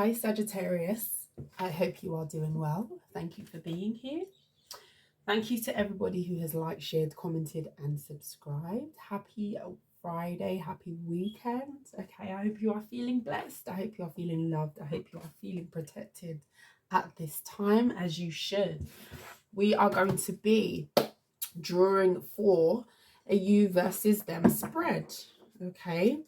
Hi Sagittarius, I hope you are doing well. Thank you for being here. Thank you to everybody who has liked, shared, commented and subscribed. Happy Friday, happy weekend. Okay, I hope you are feeling blessed. I hope you are feeling loved. I hope you are feeling protected at this time, as you should. We are going to be drawing for a you versus them spread. Okay,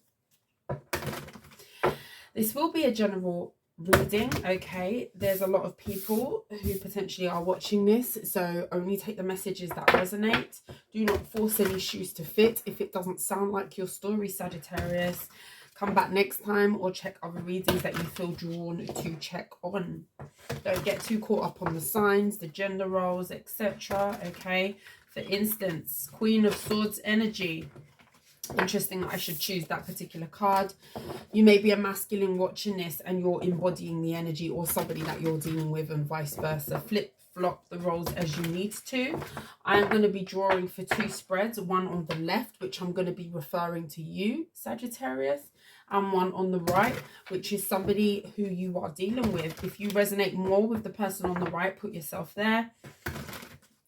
this will be a general reading. Okay, there's a lot of people who potentially are watching this, so only take the messages that resonate. Do not force any shoes to fit. If it doesn't sound like your story, Sagittarius, come back next time or check other readings that you feel drawn to check on. Don't get too caught up on the signs, the gender roles, etc. Okay, for instance, Queen of Swords energy. Interesting that I should choose that particular card. You may be a masculine watching this and you're embodying the energy, or somebody that you're dealing with, and vice versa. Flip flop the roles as you need to. I'm going to be drawing for two spreads, one on the left, which I'm going to be referring to you, Sagittarius, and one on the right, which is somebody who you are dealing with. If you resonate more with the person on the right, put yourself there.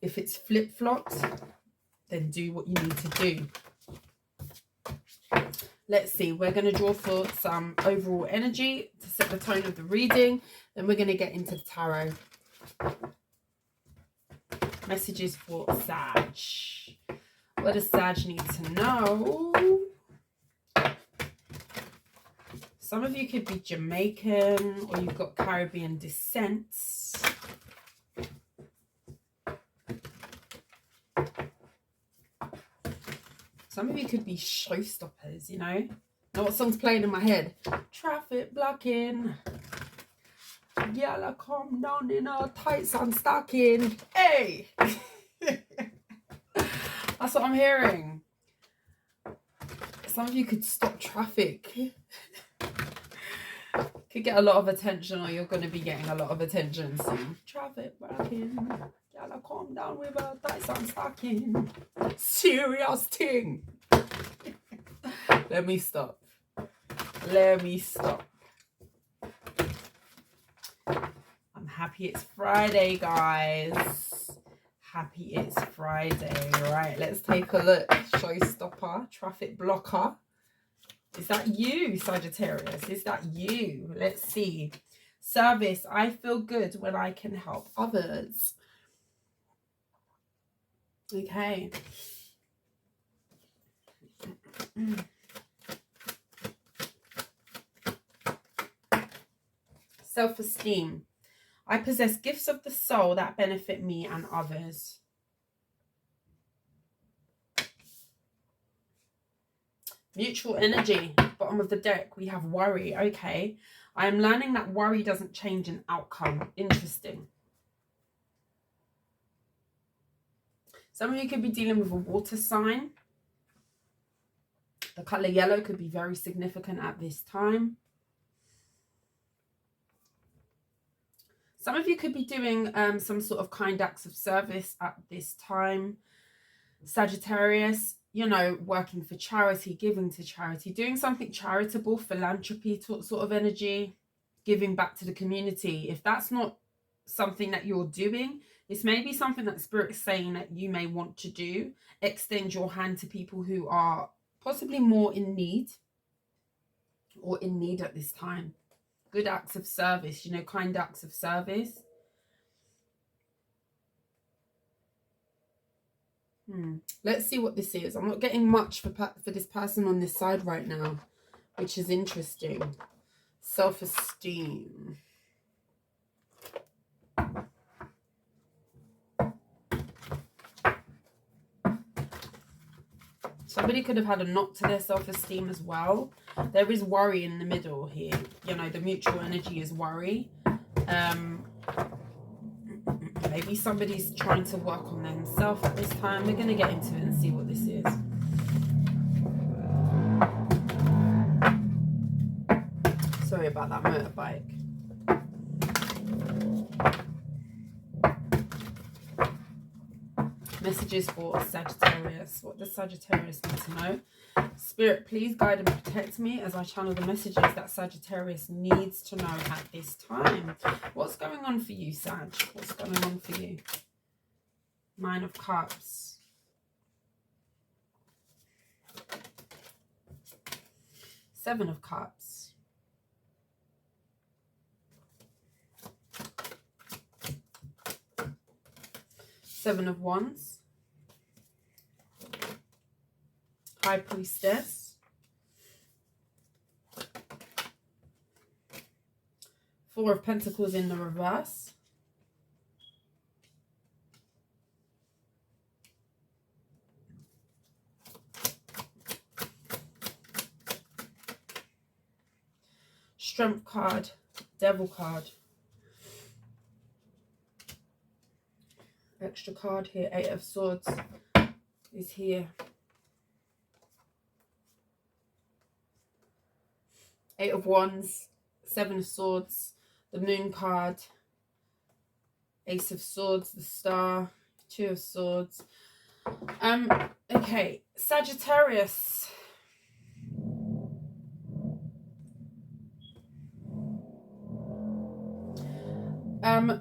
If it's flip flopped, then do what you need to do. Let's see, we're going to draw for some overall energy to set the tone of the reading. Then we're going to get into the tarot. Messages for Sag. What does Sag need to know? Some of you could be Jamaican, or you've got Caribbean descent. Some of you could be showstoppers, you know? Know what song's playing in my head? Traffic blocking. Y'all come down in our tights and stocking. Hey! That's what I'm hearing. Some of you could stop traffic. Could get a lot of attention, or you're going to be getting a lot of attention soon. Traffic blocking. Y'all calm down with a tights and stocking. Serious thing. Let me stop. Let me stop. I'm happy it's Friday, guys. Happy it's Friday. Right, let's take a look. Showstopper, traffic blocker. Is that you, Sagittarius? Is that you? Let's see. Service. I feel good when I can help others. Okay. Self-esteem. I possess gifts of the soul that benefit me and others. Mutual energy. Bottom of the deck, we have worry. Okay. I am learning that worry doesn't change an outcome. Interesting. Some of you could be dealing with a water sign. The color yellow could be very significant at this time. Some of you could be doing some sort of kind acts of service at this time. Sagittarius, you know, working for charity, giving to charity, doing something charitable, philanthropy sort of energy, giving back to the community. If that's not something that you're doing, this may be something that Spirit's saying that you may want to do. Extend your hand to people who are possibly more in need, or in need at this time. Good acts of service, you know, kind acts of service. Let's see what this is. I'm not getting much for this person on this side right now, which is interesting. Self-esteem. Somebody could have had a knot to their self-esteem as well. There is worry in the middle here. You know, the mutual energy is worry. Maybe somebody's trying to work on themselves at this time. We're going to get into it and see what this is. Sorry about that motorbike. Messages for Sagittarius. What does Sagittarius need to know? Spirit, please guide and protect me as I channel the messages that Sagittarius needs to know at this time. What's going on for you, Sag? What's going on for you? Nine of Cups. Seven of Cups. Seven of Wands. High Priestess. Four of Pentacles in the reverse. Strength card, Devil card. Extra card here, Eight of Swords is here. Eight of Wands, Seven of Swords, the Moon card, Ace of Swords, the Star, Two of Swords. Okay, Sagittarius.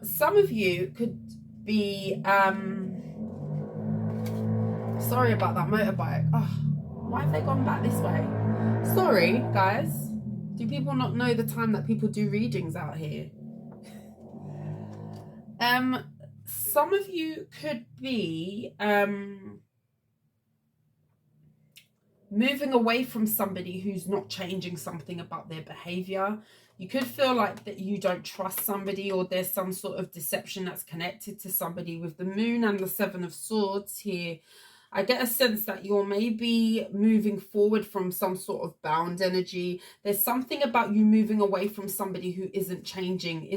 Some of you could be sorry about that motorbike. Oh, why have they gone back this way? Sorry, guys. Do people not know the time that people do readings out here? Some of you could be moving away from somebody who's not changing something about their behavior. You could feel like that you don't trust somebody, or there's some sort of deception that's connected to somebody. With the Moon and the Seven of Swords here, I get a sense that you're maybe moving forward from some sort of bound energy. There's something about you moving away from somebody who isn't changing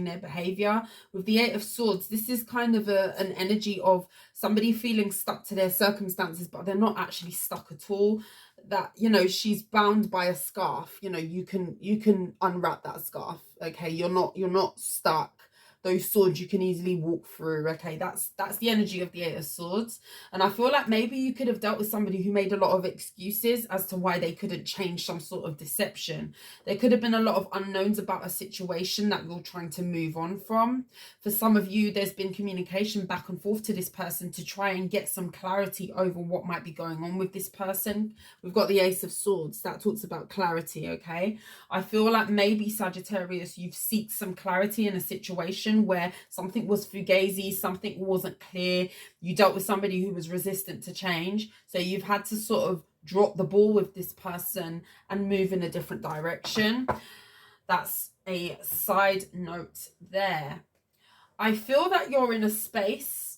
their behavior. With the Eight of Swords, this is kind of an energy of somebody feeling stuck to their circumstances, but they're not actually stuck at all. That, you know, she's bound by a scarf. You know, you can unwrap that scarf. Okay, you're not stuck. Those swords you can easily walk through. Okay, that's the energy of the Eight of Swords. And I feel like maybe you could have dealt with somebody who made a lot of excuses as to why they couldn't change some sort of deception. There could have been a lot of unknowns about a situation that you're trying to move on from. For some of you, there's been communication back and forth to this person to try and get some clarity over what might be going on with this person. We've got the Ace of Swords. That talks about clarity, okay? I feel like maybe, Sagittarius, you've sought some clarity in a situation where something was fugazi, something wasn't clear. You dealt with somebody who was resistant to change. So you've had to sort of drop the ball with this person and move in a different direction. That's a side note there. I feel that you're in a space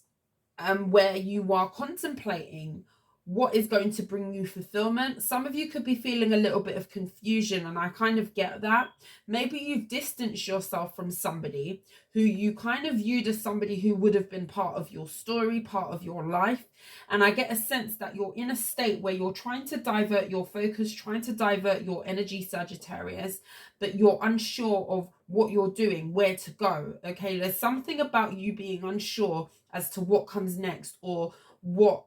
where you are contemplating what is going to bring you fulfillment. Some of you could be feeling a little bit of confusion, and I kind of get that. Maybe you've distanced yourself from somebody who you kind of viewed as somebody who would have been part of your story, part of your life. And I get a sense that you're in a state where you're trying to divert your focus, trying to divert your energy, Sagittarius, but you're unsure of what you're doing, where to go. Okay, there's something about you being unsure as to what comes next, or what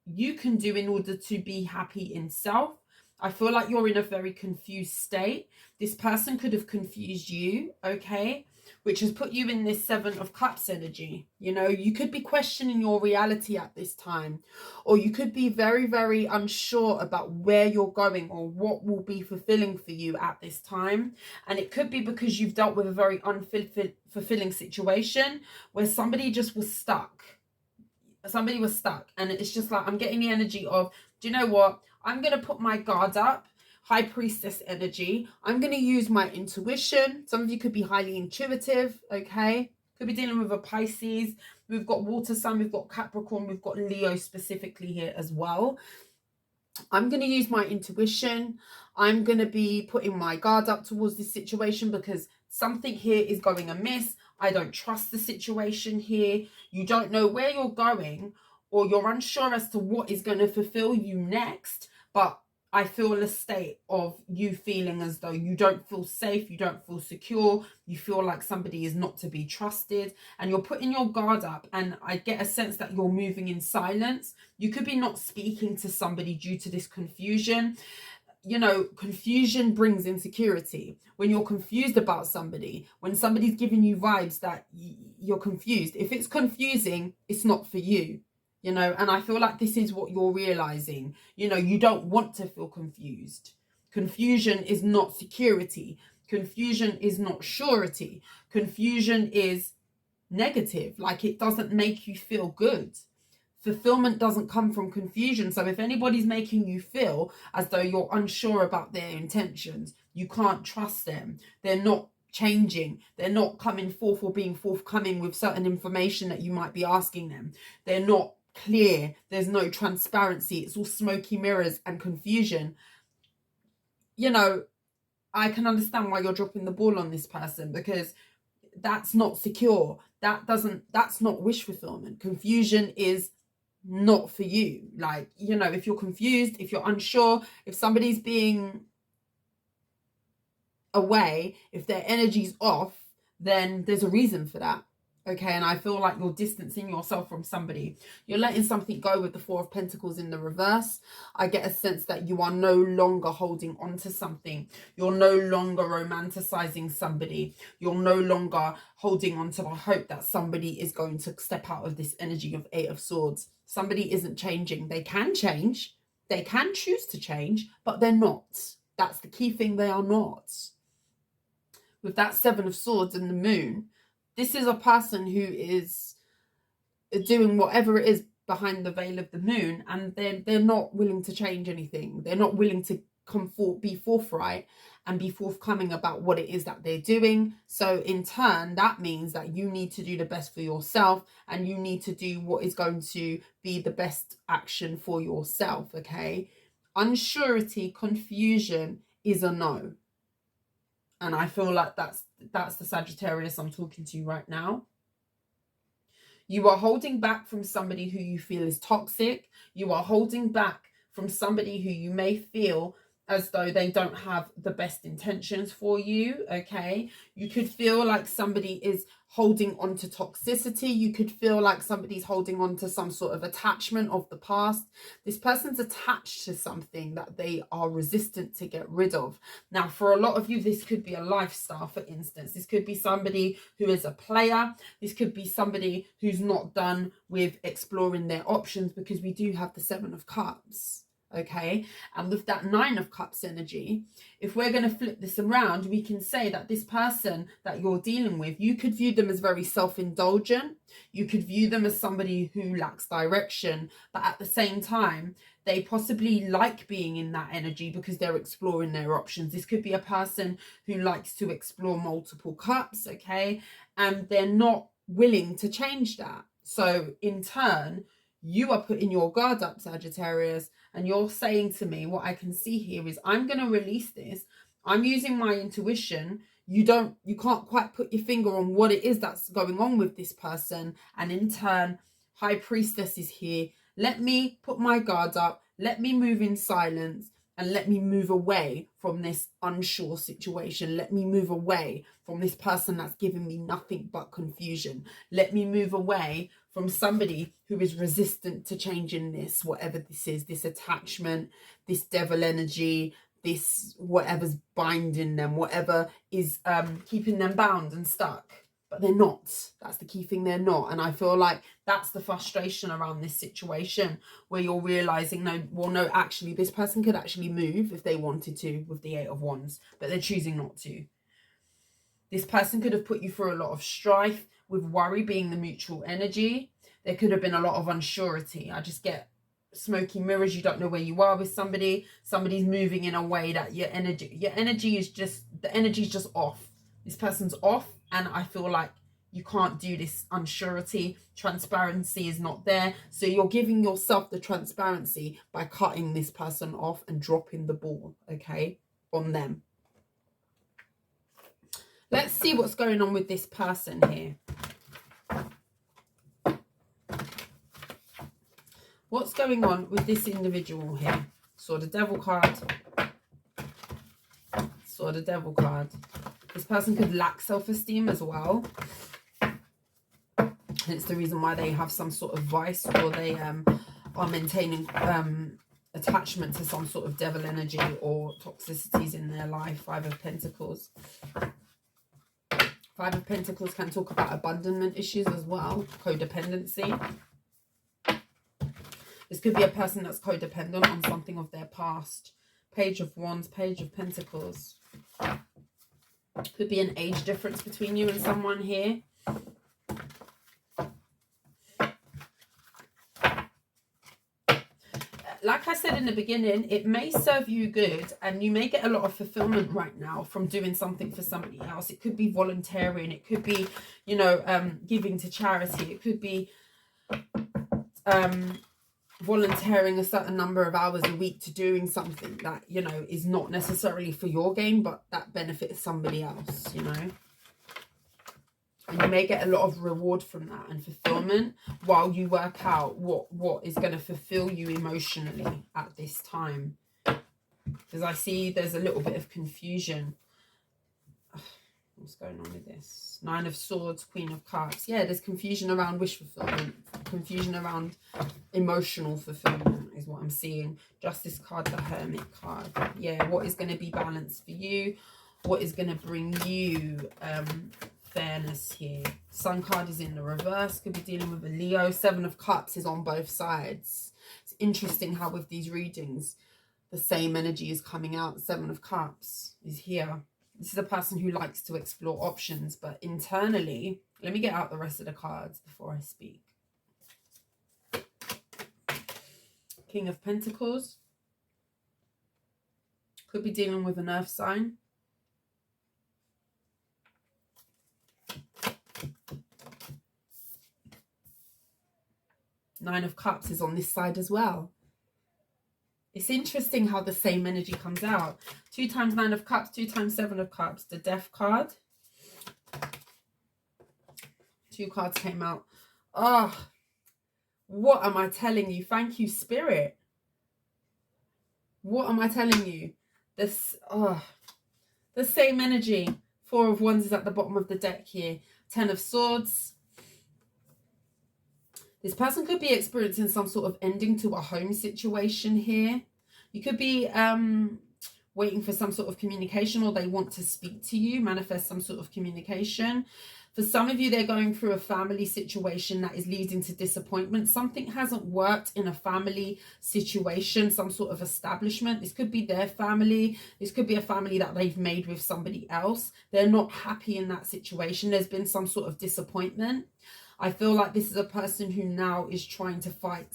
you can do in order to be happy in self. I feel like you're in a very confused state. This person could have confused you, okay, which has put you in this Seven of Cups energy. You know, you could be questioning your reality at this time, or you could be very, very unsure about where you're going or what will be fulfilling for you at this time. And it could be because you've dealt with a very unfulfilling situation where somebody just was stuck. Somebody was stuck, and it's just like, I'm getting the energy of, do you know what? I'm going to put my guard up. High Priestess energy. I'm going to use my intuition. Some of you could be highly intuitive, okay? Could be dealing with a Pisces. We've got Water Sun, we've got Capricorn, we've got Leo specifically here as well. I'm going to use my intuition. I'm going to be putting my guard up towards this situation because something here is going amiss. I don't trust the situation here. You don't know where you're going, or you're unsure as to what is going to fulfill you next. But I feel a state of you feeling as though you don't feel safe, you don't feel secure, you feel like somebody is not to be trusted, and you're putting your guard up, and I get a sense that you're moving in silence. You could be not speaking to somebody due to this confusion. You know, confusion brings insecurity. When you're confused about somebody, when somebody's giving you vibes that you're confused, if it's confusing, it's not for you, you know. And I feel like this is what you're realizing. You know, you don't want to feel confused. Confusion is not security. Confusion is not surety. Confusion is negative. Like, it doesn't make you feel good. Fulfillment doesn't come from confusion. So if anybody's making you feel as though you're unsure about their intentions, you can't trust them, they're not changing, they're not coming forth or being forthcoming with certain information that you might be asking them, they're not clear, there's no transparency, it's all smoky mirrors and confusion, you know, I can understand why you're dropping the ball on this person, because that's not secure. That's not wish fulfillment. Confusion is not for you. Like, you know, if you're confused, if you're unsure, if somebody's being away, if their energy's off, then there's a reason for that. Okay, and I feel like you're distancing yourself from somebody. You're letting something go with the Four of Pentacles in the reverse. I get a sense that you are no longer holding on to something. You're no longer romanticizing somebody. You're no longer holding on to the hope that somebody is going to step out of this energy of Eight of Swords. Somebody isn't changing. They can change. They can choose to change, but they're not. That's the key thing. They are not. With that Seven of Swords and the Moon, this is a person who is doing whatever it is behind the veil of the moon, and they're not willing to change anything. They're not willing to be forthright and be forthcoming about what it is that they're doing. So in turn, that means that you need to do the best for yourself, and you need to do what is going to be the best action for yourself, okay? Unsurety, confusion is a no. And I feel like that's the Sagittarius I'm talking to right now. You are holding back from somebody who you feel is toxic. You are holding back from somebody who you may feel as though they don't have the best intentions for you, okay? You could feel like somebody is holding on to toxicity. You could feel like somebody's holding on to some sort of attachment of the past. This person's attached to something that they are resistant to get rid of. Now, for a lot of you, this could be a lifestyle, for instance. This could be somebody who is a player. This could be somebody who's not done with exploring their options, because we do have the Seven of Cups. Okay, and with that Nine of Cups energy, if we're going to flip this around, we can say that this person that you're dealing with, you could view them as very self-indulgent. You could view them as somebody who lacks direction, but at the same time, they possibly like being in that energy because they're exploring their options. This could be a person who likes to explore multiple cups, okay, and they're not willing to change that. So in turn, you are putting your guard up, Sagittarius, and you're saying to me, what I can see here is, I'm going to release this. I'm using my intuition. You can't quite put your finger on what it is that's going on with this person. And in turn, High Priestess is here. Let me put my guard up. Let me move in silence, and let me move away from this unsure situation. Let me move away from this person that's giving me nothing but confusion. Let me move away from somebody who is resistant to changing this, whatever this is, this attachment, this devil energy, this whatever's binding them, whatever is keeping them bound and stuck. But they're not. That's the key thing, they're not. And I feel like that's the frustration around this situation, where you're realizing, no, actually, this person could actually move if they wanted to with the Eight of Wands, but they're choosing not to. This person could have put you through a lot of strife, with worry being the mutual energy. There could have been a lot of unsurety. I just get smoky mirrors. You don't know where you are with somebody. Somebody's moving in a way that your energy is just, the energy's just off. This person's off, and I feel like you can't do this. Unsurety, transparency is not there. So you're giving yourself the transparency by cutting this person off and dropping the ball, okay, on them. Let's see what's going on with this person here. What's going on with this individual here? Sword of Devil card. Sword of Devil card. This person could lack self-esteem as well. Hence the reason why they have some sort of vice, or they are maintaining attachment to some sort of devil energy or toxicities in their life. Five of Pentacles. Five of Pentacles can talk about abandonment issues as well. Codependency. This could be a person that's codependent on something of their past. Page of Wands, Page of Pentacles. Could be an age difference between you and someone here. Like I said in the beginning, it may serve you good and you may get a lot of fulfillment right now from doing something for somebody else. It could be volunteering. It could be, you know, giving to charity. It could be volunteering a certain number of hours a week to doing something that, you know, is not necessarily for your gain, but that benefits somebody else, you know. And you may get a lot of reward from that and fulfillment while you work out what is going to fulfill you emotionally at this time. Because I see there's a little bit of confusion. What's going on with this? Nine of Swords, Queen of Cups. Yeah, there's confusion around wish fulfillment. Confusion around emotional fulfillment is what I'm seeing. Justice card, the Hermit card. Yeah, what is going to be balanced for you? What is going to bring you fairness here? Sun card is in the reverse. Could be dealing with a Leo. Seven of Cups is on both sides. It's interesting how with these readings, the same energy is coming out. Seven of Cups is here. This is a person who likes to explore options, but internally, let me get out the rest of the cards before I speak. King of Pentacles. Could be dealing with an earth sign. Nine of Cups is on this side as well. It's interesting how the same energy comes out. 2 times Nine of Cups, 2 times Seven of Cups. The Death card. 2 cards came out. Oh, what am I telling you? Thank you, Spirit. What am I telling you? This, the same energy. 4 of Wands is at the bottom of the deck here. 10 of Swords. This person could be experiencing some sort of ending to a home situation here. You could be waiting for some sort of communication, or they want to speak to you, manifest some sort of communication. For some of you, they're going through a family situation that is leading to disappointment. Something hasn't worked in a family situation, some sort of establishment. This could be their family. This could be a family that they've made with somebody else. They're not happy in that situation. There's been some sort of disappointment. I feel like this is a person who now is trying to fight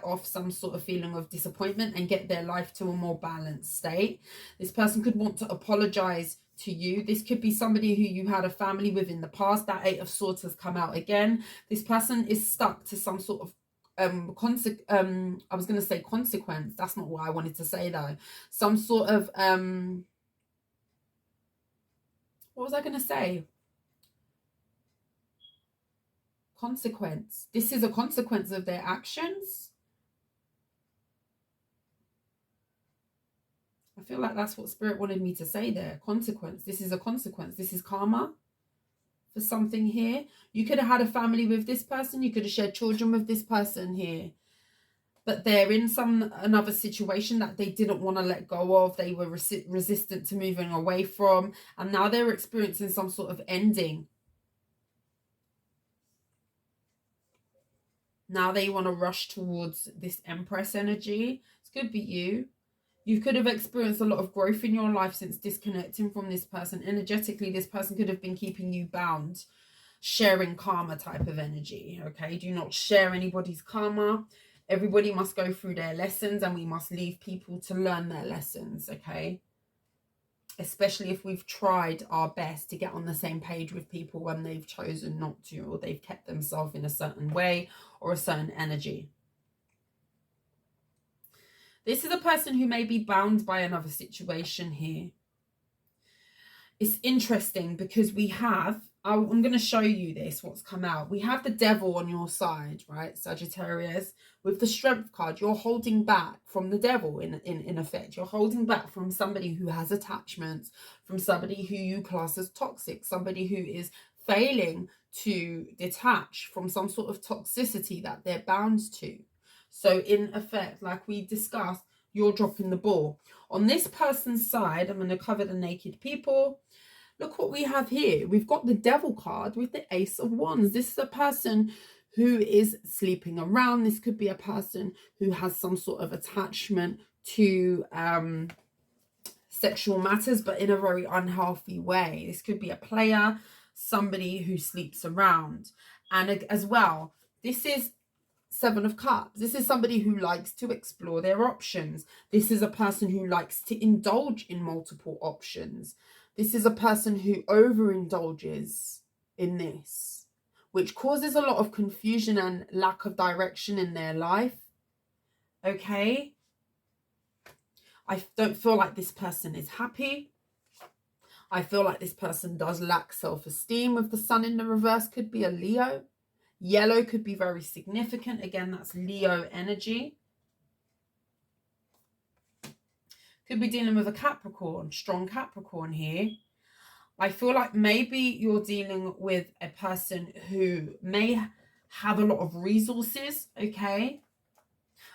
off some sort of feeling of disappointment and get their life to a more balanced state. This person could want to apologize to you. This could be somebody who you had a family with in the past. That Eight of Swords has come out again. This person is stuck to some sort of I was going to say consequence. That's not what I wanted to say though. Some sort of what was I going to say? Consequence. This is a consequence of their actions. I feel like that's what Spirit wanted me to say there. Consequence. This is a consequence. This is karma for something here. You could have had a family with this person. You could have shared children with this person here. But they're in another situation that they didn't want to let go of. They were resistant to moving away from. And now they're experiencing some sort of ending. Now they want to rush towards this Empress energy. It could be you. You could have experienced a lot of growth in your life since disconnecting from this person. Energetically, this person could have been keeping you bound. Sharing karma type of energy. Okay, do not share anybody's karma. Everybody must go through their lessons, and we must leave people to learn their lessons. Okay, especially if we've tried our best to get on the same page with people when they've chosen not to, or they've kept themselves in a certain way or a certain energy. This is a person who may be bound by another situation here. It's interesting because we have I'm going to show you this, what's come out. We have the devil on your side, right, Sagittarius? With the strength card, you're holding back from the devil in effect. You're holding back from somebody who has attachments, from somebody who you class as toxic, somebody who is failing to detach from some sort of toxicity that they're bound to. So in effect, like we discussed, you're dropping the ball. On this person's side, I'm going to cover the naked people. Look what we have here. We've got the devil card with the Ace of Wands. This is a person who is sleeping around. This could be a person who has some sort of attachment to sexual matters, but in a very unhealthy way. This could be a player, somebody who sleeps around. And as well, this is Seven of Cups. This is somebody who likes to explore their options. This is a person who likes to indulge in multiple options. This is a person who overindulges in this, which causes a lot of confusion and lack of direction in their life. Okay? I don't feel like this person is happy. I feel like this person does lack self-esteem. With the sun in the reverse, could be a Leo. Yellow could be very significant. Again, that's Leo energy. Could be dealing with a Capricorn, strong Capricorn here. I feel like maybe you're dealing with a person who may have a lot of resources, okay?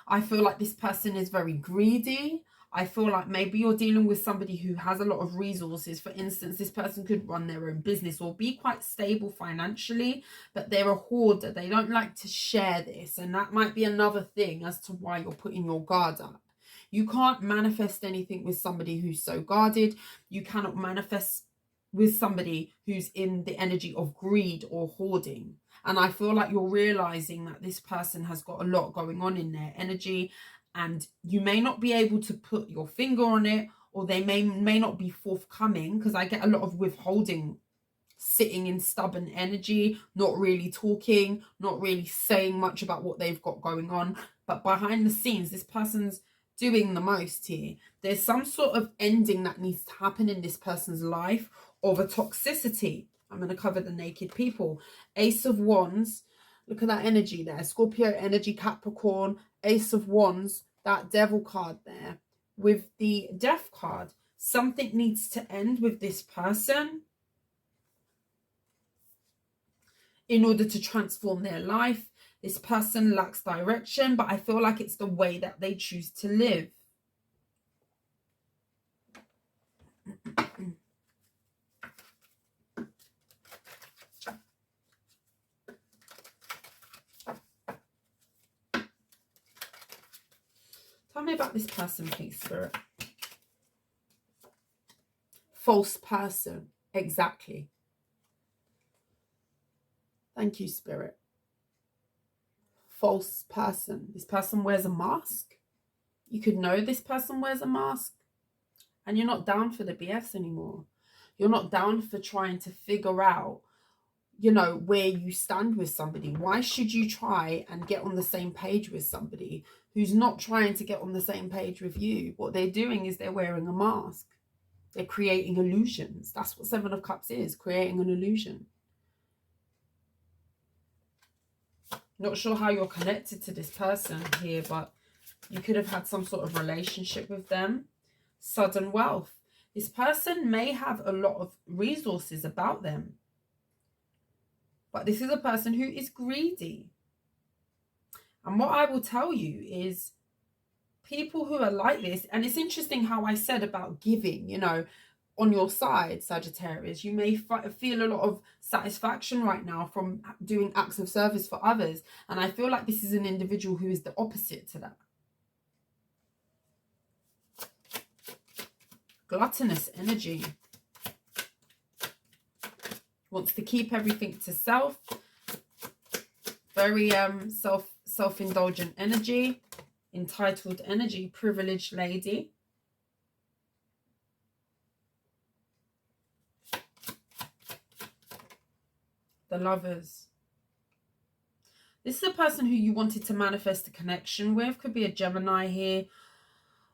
I feel like this person is very greedy. I feel like maybe you're dealing with somebody who has a lot of resources. For instance, this person could run their own business or be quite stable financially, but they're a hoarder. They don't like to share this. And that might be another thing as to why you're putting your guard up. You can't manifest anything with somebody who's so guarded. You cannot manifest with somebody who's in the energy of greed or hoarding. And I feel like you're realizing that this person has got a lot going on in their energy, and you may not be able to put your finger on it, or they may not be forthcoming, because I get a lot of withholding, sitting in stubborn energy, not really talking, not really saying much about what they've got going on. But behind the scenes, this person's doing the most here. There's some sort of ending that needs to happen in this person's life of a toxicity. I'm going to cover the naked people. Ace of Wands. Look at that energy there. Scorpio energy, Capricorn, Ace of Wands, that devil card there. With the Death card, something needs to end with this person in order to transform their life. This person lacks direction, but I feel like it's the way that they choose to live. Tell me about this person, please, Spirit. False person. Exactly. Thank you, Spirit. False person. This person wears a mask. You could know this person wears a mask, and you're not down for the BS anymore. You're not down for trying to figure out, you know, where you stand with somebody. Why should you try and get on the same page with somebody who's not trying to get on the same page with you? What they're doing is they're wearing a mask. They're creating illusions. That's what Seven of Cups is, creating an illusion. Not sure how you're connected to this person here, but you could have had some sort of relationship with them. Sudden wealth. This person may have a lot of resources about them, but this is a person who is greedy. And what I will tell you is people who are like this, and it's interesting how I said about giving, you know, on your side, Sagittarius, you may feel a lot of satisfaction right now from doing acts of service for others. And I feel like this is an individual who is the opposite to that. Gluttonous energy. Wants to keep everything to self. Very self-indulgent energy. Entitled energy. Privileged lady. The Lovers. This is a person who you wanted to manifest a connection with. Could be a Gemini here.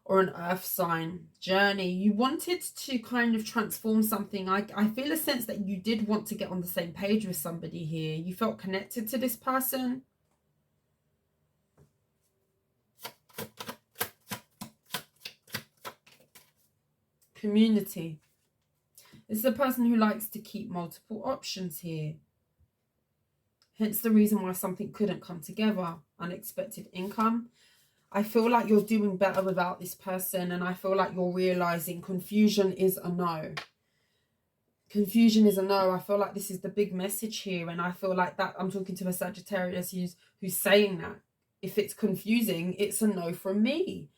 or an earth sign journey. You wanted to kind of transform something. I feel a sense that you did want to get on the same page with somebody here. You felt connected to this person. Community. This is a person who likes to keep multiple options here. Hence the reason why something couldn't come together. Unexpected income. I feel like you're doing better without this person, and I feel like you're realizing confusion is a no. Confusion is a no. I feel like this is the big message here, and I feel like that I'm talking to a Sagittarius who's saying that. If it's confusing, it's a no from me.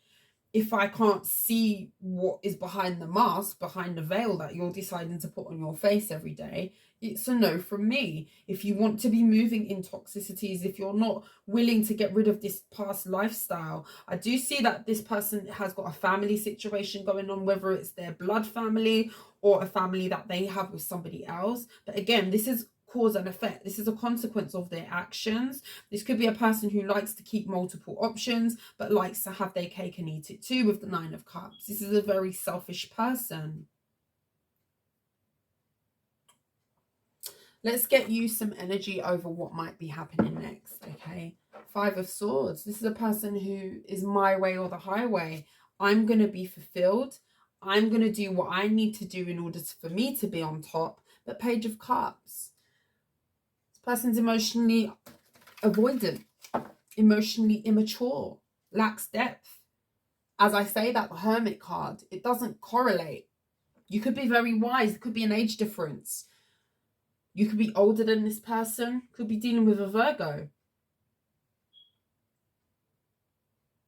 If I can't see what is behind the mask, behind the veil that you're deciding to put on your face every day, it's a no from me. If you want to be moving in toxicities, if you're not willing to get rid of this past lifestyle, I do see that this person has got a family situation going on, whether it's their blood family or a family that they have with somebody else. But again, this is cause and effect. This is a consequence of their actions. This could be a person who likes to keep multiple options, but likes to have their cake and eat it too with the Nine of Cups. This is a very selfish person. Let's get you some energy over what might be happening next, okay? Five of Swords. This is a person who is my way or the highway. I'm going to be fulfilled. I'm going to do what I need to do in order for me to be on top. But Page of Cups. Person's emotionally avoidant, emotionally immature, lacks depth. As I say that, the Hermit card, it doesn't correlate. You could be very wise. It could be an age difference. You could be older than this person. Could be dealing with a Virgo.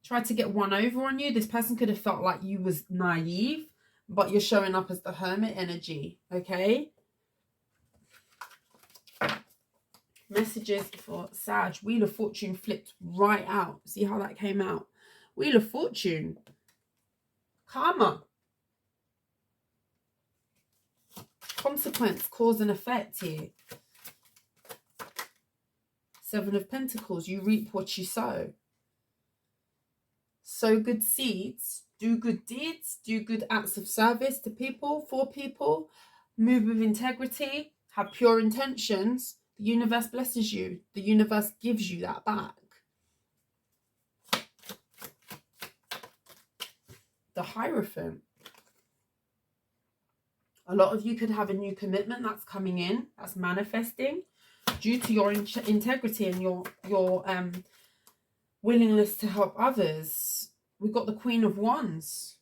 Tried to get one over on you. This person could have felt like you was naive, but you're showing up as the Hermit energy, okay? Messages for Sag. Wheel of Fortune flipped right out. See how that came out? Wheel of Fortune. Karma. Consequence, cause and effect here. Seven of Pentacles. You reap what you sow. Sow good seeds. Do good deeds. Do good acts of service to people, for people. Move with integrity. Have pure intentions. The universe blesses you. The universe gives you that back. The Hierophant. A lot of you could have a new commitment that's coming in, that's manifesting due to your integrity and your willingness to help others. We've got the Queen of Wands.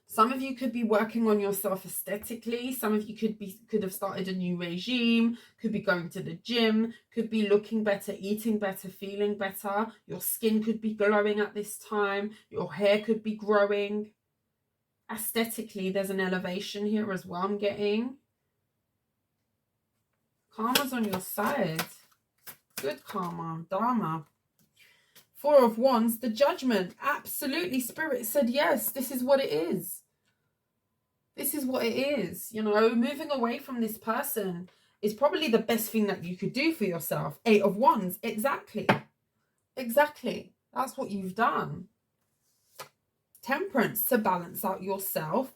Some of you could be working on yourself aesthetically. Some of you could have started a new regime, could be going to the gym, could be looking better, eating better, feeling better. Your skin could be glowing at this time. Your hair could be growing. Aesthetically, there's an elevation here as well, I'm getting. Karma's on your side. Good karma, Dharma. Four of Wands, the Judgment. Absolutely, Spirit said yes, this is what it is. This is what it is. You know, moving away from this person is probably the best thing that you could do for yourself. Eight of Wands, exactly. Exactly. That's what you've done. Temperance, to balance out yourself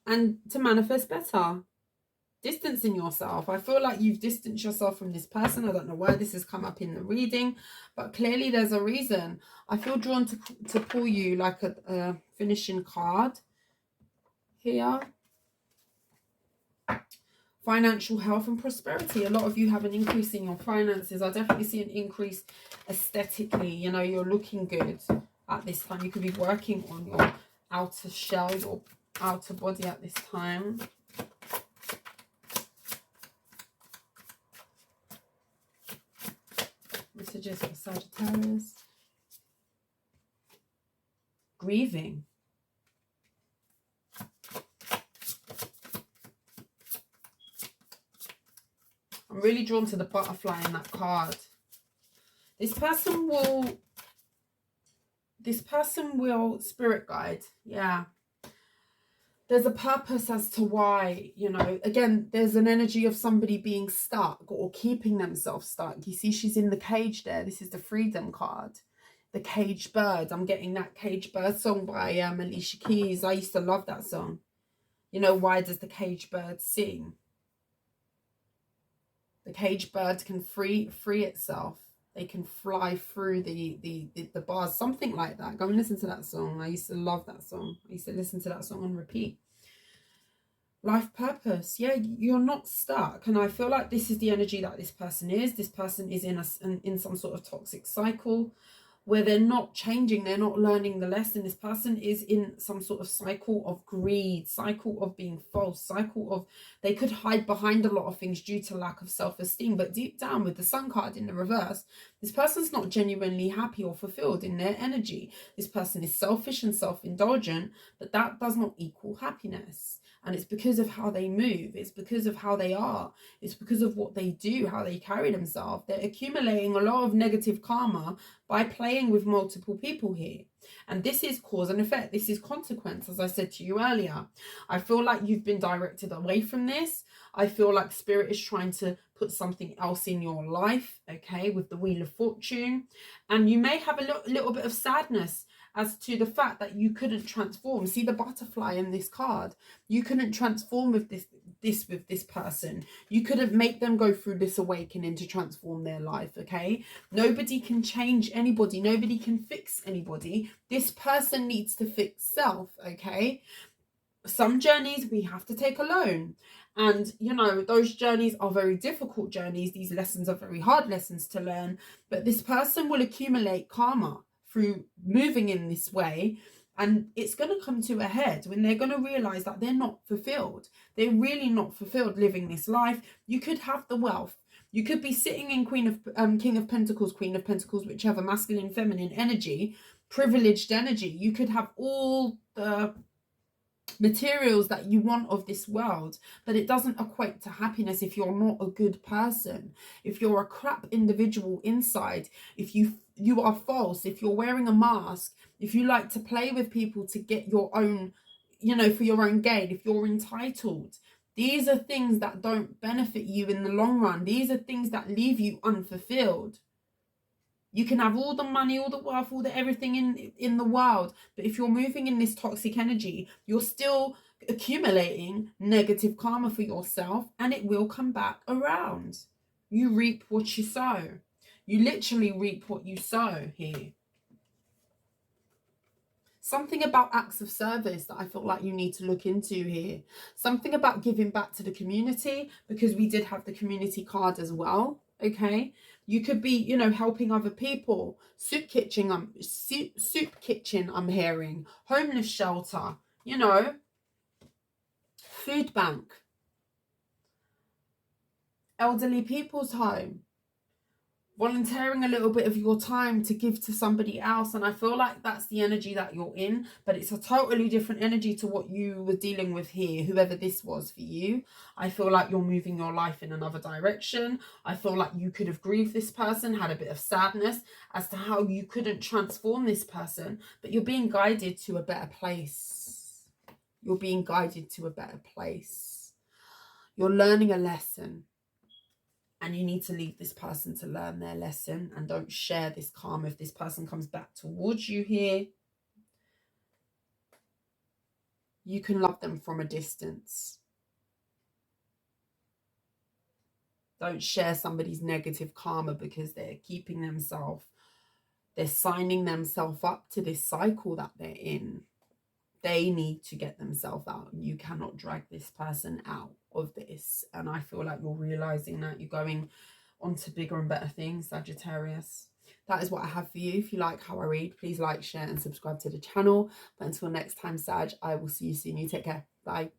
and to manifest better. Distancing yourself. I feel like you've distanced yourself from this person. I don't know why this has come up in the reading, but clearly there's a reason. I feel drawn to pull you like a finishing card here. Financial health and prosperity. A lot of you have an increase in your finances. I definitely see an increase aesthetically. You know, you're looking good at this time. You could be working on your outer shell, your outer body at this time. Messages for Sagittarius. Grieving. I'm really drawn to the butterfly in that card. This person will spirit guide. Yeah. There's a purpose as to why, you know, again, there's an energy of somebody being stuck or keeping themselves stuck. You see, she's in the cage there. This is the Freedom card. The Caged Bird. I'm getting that Caged Bird song by Alicia Keys. I used to love that song. You know, why does the caged bird sing? The caged bird can free itself. They can fly through the bars, something like that. Go and listen to that song. I used to love that song. I used to listen to that song on repeat. Life purpose. Yeah, you're not stuck. And I feel like this is the energy that this person is. This person is in some sort of toxic cycle where they're not changing, they're not learning the lesson. This person is in some sort of cycle of greed, cycle of being false, cycle of, they could hide behind a lot of things due to lack of self-esteem. But deep down, with the Sun card in the reverse, this person's not genuinely happy or fulfilled in their energy. This person is selfish and self-indulgent, but that does not equal happiness. And it's because of how they move. It's because of how they are. It's because of what they do, how they carry themselves. They're accumulating a lot of negative karma by playing with multiple people here. And this is cause and effect. This is consequence, as I said to you earlier. I feel like you've been directed away from this. I feel like Spirit is trying to put something else in your life, okay, with the Wheel of Fortune. And you may have a little bit of sadness as to the fact that you couldn't transform. See the butterfly in this card. You couldn't transform with this person. You couldn't make them go through this awakening to transform their life, okay? Nobody can change anybody. Nobody can fix anybody. This person needs to fix self, okay? Some journeys we have to take alone. And, you know, those journeys are very difficult journeys. These lessons are very hard lessons to learn. But this person will accumulate karma through moving in this way, and it's going to come to a head when they're going to realize that they're not fulfilled. They're really not fulfilled living this life. You could have the wealth. You could be sitting in King of Pentacles, Queen of Pentacles, whichever, masculine, feminine energy, privileged energy. You could have all the materials that you want of this world, but it doesn't equate to happiness if you're not a good person, if you're a crap individual inside, if you are false, if you're wearing a mask, if you like to play with people to get your own, you know, for your own gain, if you're entitled. These are things that don't benefit you in the long run. These are things that leave you unfulfilled. You can have all the money, all the wealth, all the everything in the world, but if you're moving in this toxic energy, you're still accumulating negative karma for yourself, and it will come back around. You reap what you sow. You literally reap what you sow here. Something about acts of service that I feel like you need to look into here. Something about giving back to the community, because we did have the community card as well. Okay, you could be, you know, helping other people. Soup kitchen, I'm hearing. Homeless shelter, you know. Food bank. Elderly people's home. Volunteering a little bit of your time to give to somebody else. And I feel like that's the energy that you're in, but it's a totally different energy to what you were dealing with here, whoever this was for you. I feel like you're moving your life in another direction. I feel like you could have grieved this person, had a bit of sadness as to how you couldn't transform this person, but you're being guided to a better place. You're being guided to a better place. You're learning a lesson. And you need to leave this person to learn their lesson, and don't share this karma. If this person comes back towards you here, you can love them from a distance. Don't share somebody's negative karma because they're keeping themselves, they're signing themselves up to this cycle that they're in. They need to get themselves out. You cannot drag this person out of this. And I feel like you're realizing that you're going on to bigger and better things, Sagittarius. That is what I have for you. If you like how I read, please like, share and subscribe to the channel. But until next time, Sag, I will see you soon. You take care. Bye.